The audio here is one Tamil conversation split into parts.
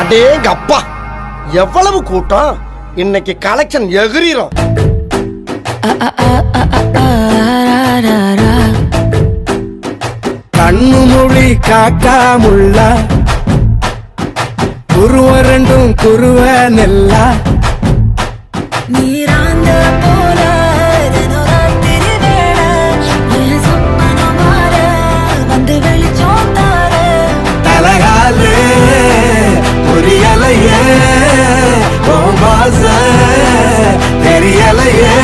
அடேங்க அப்பா, எவ்வளவு கூட்டம்! இன்னைக்கு கலெக்ஷன் எகிரிரும். கண்ணு மொழி காக்காமுள்ள குருவ ரெண்டும் குருவ நெல்லா நீராந்த போல தினராத்திரி வேள என் சொப்பனம் மாற வந்து வெளிச்சம் தார தலகாலே புரியலையே ஓம்பாச தெரியலையே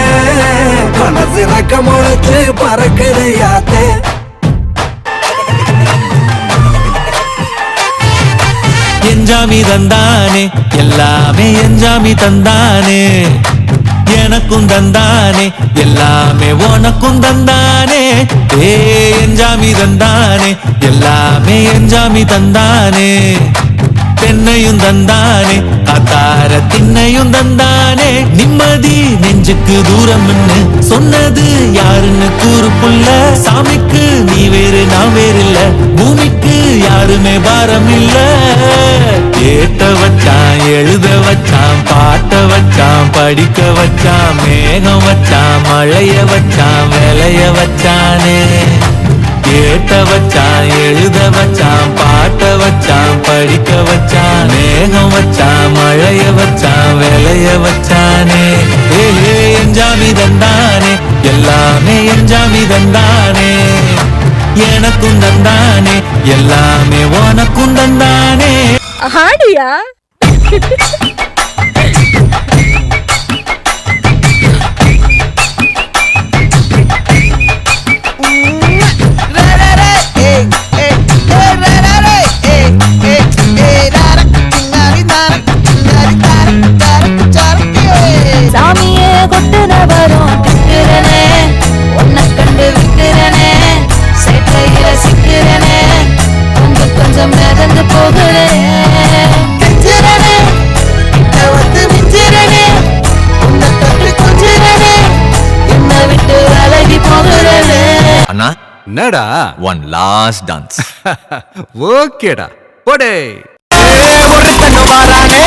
மனசு ரக்க முளைச்சு பறக்குது யாத்தே எஞ்சாமி தந்தானே எல்லாமே எஞ்சாமி தந்தானே எனக்கும் தந்தானே எல்லாமே உனக்கும் தந்தானே ஏ எஞ்சாமி தந்தானே எல்லாமே எஞ்சாமி தந்தானே தென்னையும் தந்தானே காத்தார திண்ணையும் தந்தானே நிம்மதி நெஞ்சுக்கு தூரம்னு சொன்னது யாருன்னு கூறுப்புள்ள சாமிக்கு நீ வேறு நான் வேறு இல்ல பூமிக்கு யாருமே பாரம் இல்ல ஏட்ட வச்சான் எழுத வச்சான் பாட்ட வச்சான் படிக்க வச்சான் மேகம் வச்சான் மழைய வச்சான் விளைய வச்சானே ஏட்ட வச்சான் எழுத வச்சான் பாட்ட வச்சான் படிக்க வச்சான் மேகம் வச்சான் மழைய வச்சான் விளைய வச்சானே ஏ எஞ்சாமி தந்தானே எல்லாமே எஞ்சாமி தந்தானே எனக்கும் தந்தானே எல்லாமே உனக்கும் தந்தானே ஆடியா சாமியே கொட்டுன வரும் திக்கிறனே உன்னை கண்டு விக்கிறனே சேட்டையில சிக்கிறனே கொஞ்சம் கொஞ்சம் மிதந்து போகிறேன் கெஞ்சிறனே கிட்ட வந்து மிஞ்சிறனே உன்னை தொட்டு கொஞ்சிறனே என்னை விட்டு அழகி போகிறனே. அண்ணா என்னடா ஒன் லாஸ்ட் டான்ஸ் ஓகேடா போடே ஒருத்தன் வாரானே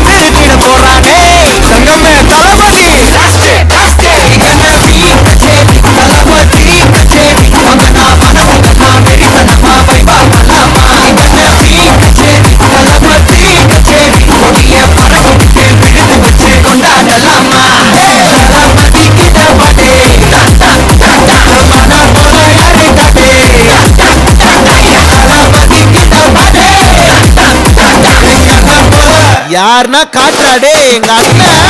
திருத்திட போறானே தங்கமே தளபதி யாருன்னா காட்டாடே எங்க அண்ணன்